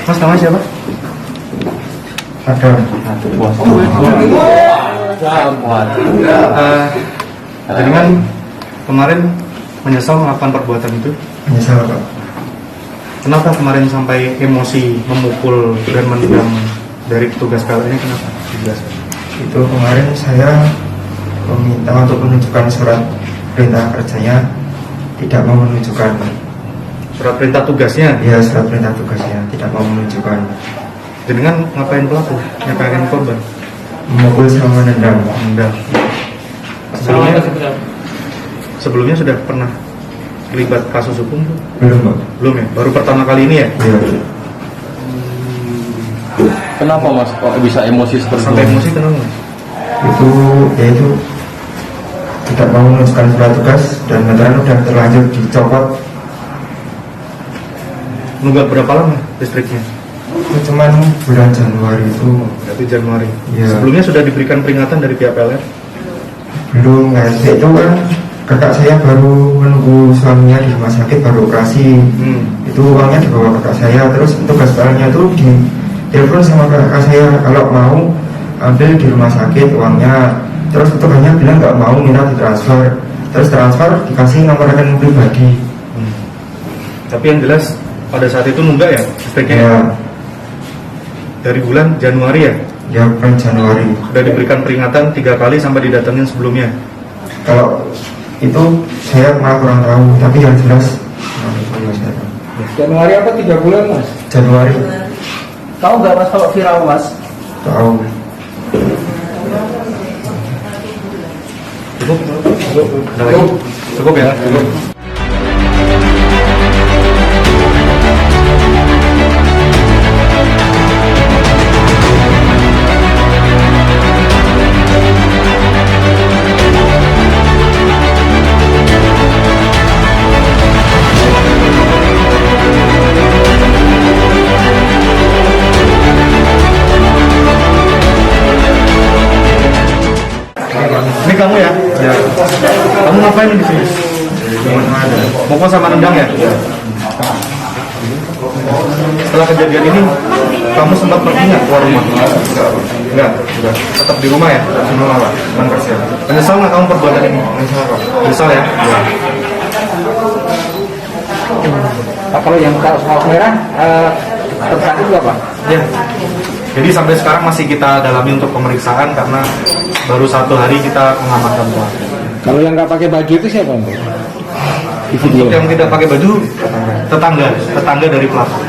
Mas, namanya siapa? Ada. Jadi kan kemarin menyesal melakukan perbuatan itu. Menyesal, Pak. Kenapa kemarin sampai emosi memukul dan menendang dari petugas PLN ini, kenapa? Dijelaskan. Itu kemarin saya meminta untuk menunjukkan surat perintah kerjanya, tidak mau menunjukkan. Surat perintah tugasnya? Ya, surat perintah tugasnya tidak mau menunjukkan. Jadi kan ngapain pelaku? Ngapain korban? Memukul sama menendang. Menendang. Sebelumnya sudah pernah terlibat kasus hukum? Belum, Pak. Belum ya? Baru pertama kali ini ya? Iya. Kenapa Mas kok bisa emosi seperti Sampai itu? emosi kenapa, Mas? Itu tidak mau menunjukkan surat tugas dan meteran udah terlanjur dicopot. Nunggak berapa lama listriknya? Itu cuman bulan Januari itu. Berarti Januari. Iya. Sebelumnya sudah diberikan peringatan dari pihak PLN? Belum, ngasih itu kan kakak saya baru menunggu suaminya di rumah sakit, baru operasi. Itu uangnya dibawa kakak saya, terus tugas PLN-nya tuh di telepon sama kakak saya kalau mau ambil di rumah sakit uangnya. Terus petugasnya bilang nggak mau, minta ditransfer. Terus transfer dikasih nomor rekening pribadi. Tapi yang jelas pada saat itu nunggak ya listriknya? Ya, Dari bulan Januari ya? ya bulan Januari. Sudah diberikan peringatan 3 kali sampai didatengin sebelumnya. Kalau itu saya malah kurang tahu, tapi yang jelas Januari apa 3 bulan Mas? Januari. Tahu nggak Mas kalau viral Mas? Tahu. Cukup? Ada lagi? Cukup ya? Cukup. Ini kamu ya? Ya. Kamu ngapain di sini? Mukul sama nendang ya? Setelah kejadian ini, kamu sempat pergi nggak keluar rumah? Enggak. Tetap di rumah ya? Di rumah Pak. Menyesal nggak kamu perbuatan ini? Menyesal Pak. Menyesal ya? Pak, kalau yang kaos merah tersangka juga Pak? Ya. Jadi sampai sekarang masih kita dalami untuk pemeriksaan karena baru 1 hari kita mengamankan pelaku. Kalau yang nggak pakai baju itu siapa Pak? Di video. Untuk yang tidak pakai baju, tetangga dari pelaku.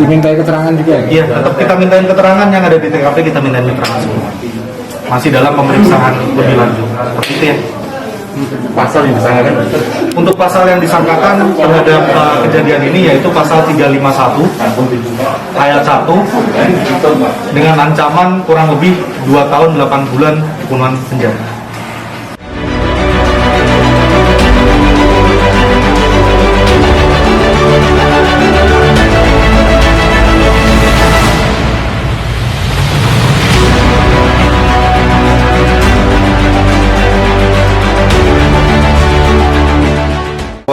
Dimintai keterangan juga ya? Iya, tetap kita mintain keterangan yang ada di TKP, kita mintain keterangan semua. Masih dalam pemeriksaan lebih lanjut. Seperti itu ya. Pasal yang disangkakan. Untuk pasal yang disangkakan terhadap kejadian ini yaitu pasal 351 ayat 1 dengan ancaman kurang lebih 2 tahun 8 bulan hukuman penjara.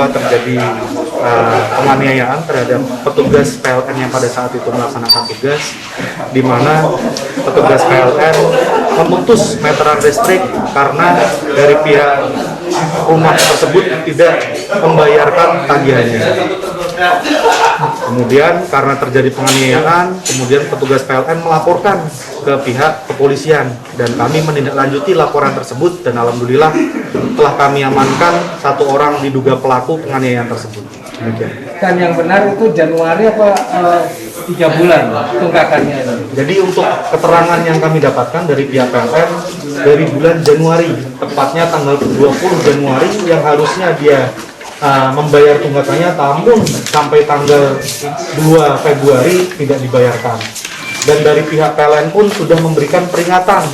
Terjadi penganiayaan terhadap petugas PLN yang pada saat itu melaksanakan tugas, di mana petugas PLN memutus meteran listrik karena dari pihak rumah tersebut tidak membayarkan tagihannya. Kemudian karena terjadi penganiayaan, kemudian petugas PLN melaporkan ke pihak kepolisian dan kami menindaklanjuti laporan tersebut dan alhamdulillah telah kami amankan 1 orang diduga pelaku penganiayaan tersebut. Demikian. Dan yang benar itu Januari apa 3 bulan tunggakannya ini? Jadi untuk keterangan yang kami dapatkan dari pihak PLN dari bulan Januari, tepatnya tanggal 20 Januari yang harusnya dia membayar tunggakannya, namun sampai tanggal 2 Februari tidak dibayarkan. Dan dari pihak PLN pun sudah memberikan peringatan.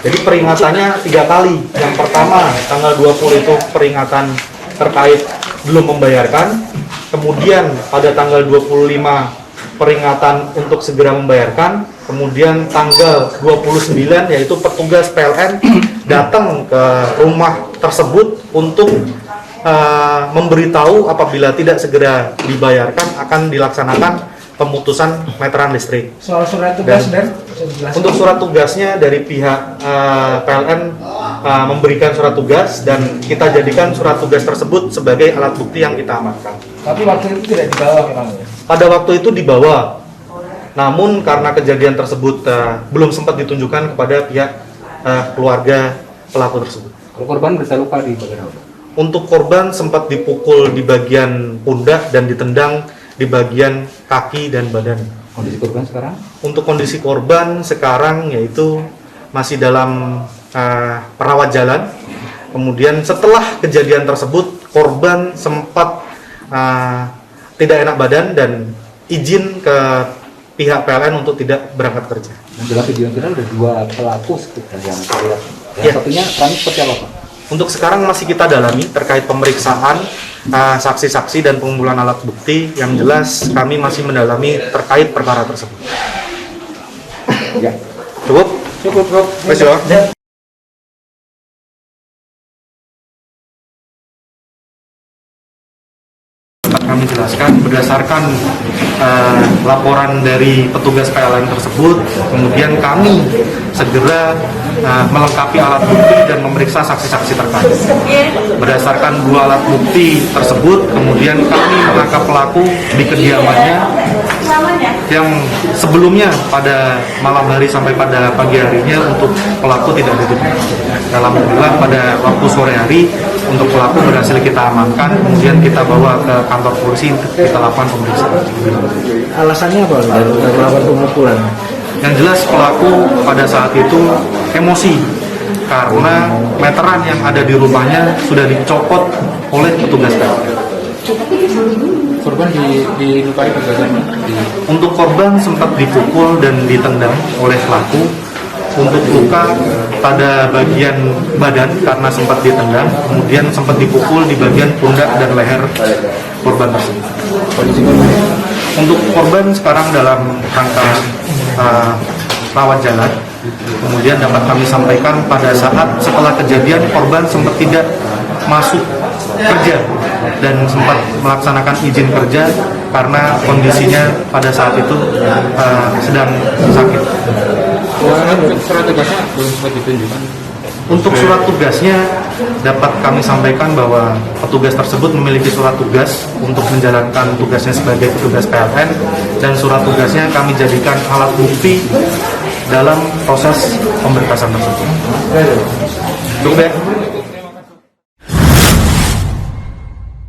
Jadi peringatannya 3 kali. Yang pertama tanggal 20 itu peringatan terkait belum membayarkan. Kemudian pada tanggal 25 peringatan untuk segera membayarkan. Kemudian tanggal 29 yaitu petugas PLN datang ke rumah tersebut untuk memberitahu apabila tidak segera dibayarkan akan dilaksanakan pemutusan meteran listrik. Soal surat tugas dan Untuk surat tugasnya dari pihak PLN memberikan surat tugas dan kita jadikan surat tugas tersebut sebagai alat bukti yang kita amankan. tapi waktu itu tidak dibawa memang ya. Pada waktu itu dibawa, namun karena kejadian tersebut belum sempat ditunjukkan kepada pihak keluarga pelaku tersebut. Kalau korban berita luka di bagian apa? Untuk korban sempat dipukul di bagian pundak dan ditendang di bagian kaki dan badan. Kondisi korban sekarang? Untuk kondisi korban sekarang yaitu masih dalam perawat jalan. Kemudian setelah kejadian tersebut korban sempat tidak enak badan dan izin ke pihak PLN untuk tidak berangkat kerja. Nah, dalam video viral ada 2 pelaku sekitar yang terlihat. Yang Ya. satunya kami seperti apa Pak? Untuk sekarang masih kita dalami terkait pemeriksaan saksi-saksi dan pengumpulan alat bukti. Yang jelas kami masih mendalami terkait perkara tersebut. Ya. Cukup? Cukup Rob. Wes, yo. Kami jelaskan berdasarkan laporan dari petugas PLN tersebut, kemudian kami segera melengkapi alat bukti dan memeriksa saksi-saksi terkait. Berdasarkan 2 alat bukti tersebut, kemudian kami menangkap pelaku di kediamannya yang sebelumnya pada malam hari sampai pada pagi harinya untuk pelaku tidak ditemukan. Alhamdulillah pada waktu sore hari untuk pelaku berhasil kita amankan, kemudian kita bawa ke kantor polisi untuk kita lakukan pemeriksaan. Alasannya apa dari melakukan pemukulan? Yang jelas pelaku pada saat itu emosi karena meteran yang ada di rumahnya sudah dicopot oleh petugas PLN. Korban dilukai bagaimana? Untuk korban sempat dipukul dan ditendang oleh pelaku. Untuk luka pada bagian badan karena sempat ditendang, kemudian sempat dipukul di bagian pundak dan leher korban tersebut. Untuk korban sekarang dalam rangka rawat jalan. Kemudian dapat kami sampaikan pada saat setelah kejadian korban sempat tidak masuk kerja dan sempat melaksanakan izin kerja karena kondisinya pada saat itu sedang sakit. Surat tugasnya belum sempat ditunjukkan. Untuk surat tugasnya dapat kami sampaikan bahwa petugas tersebut memiliki surat tugas untuk menjalankan tugasnya sebagai petugas PLN dan surat tugasnya kami jadikan alat bukti dalam proses pemberkasan tersebut. Cukup ya?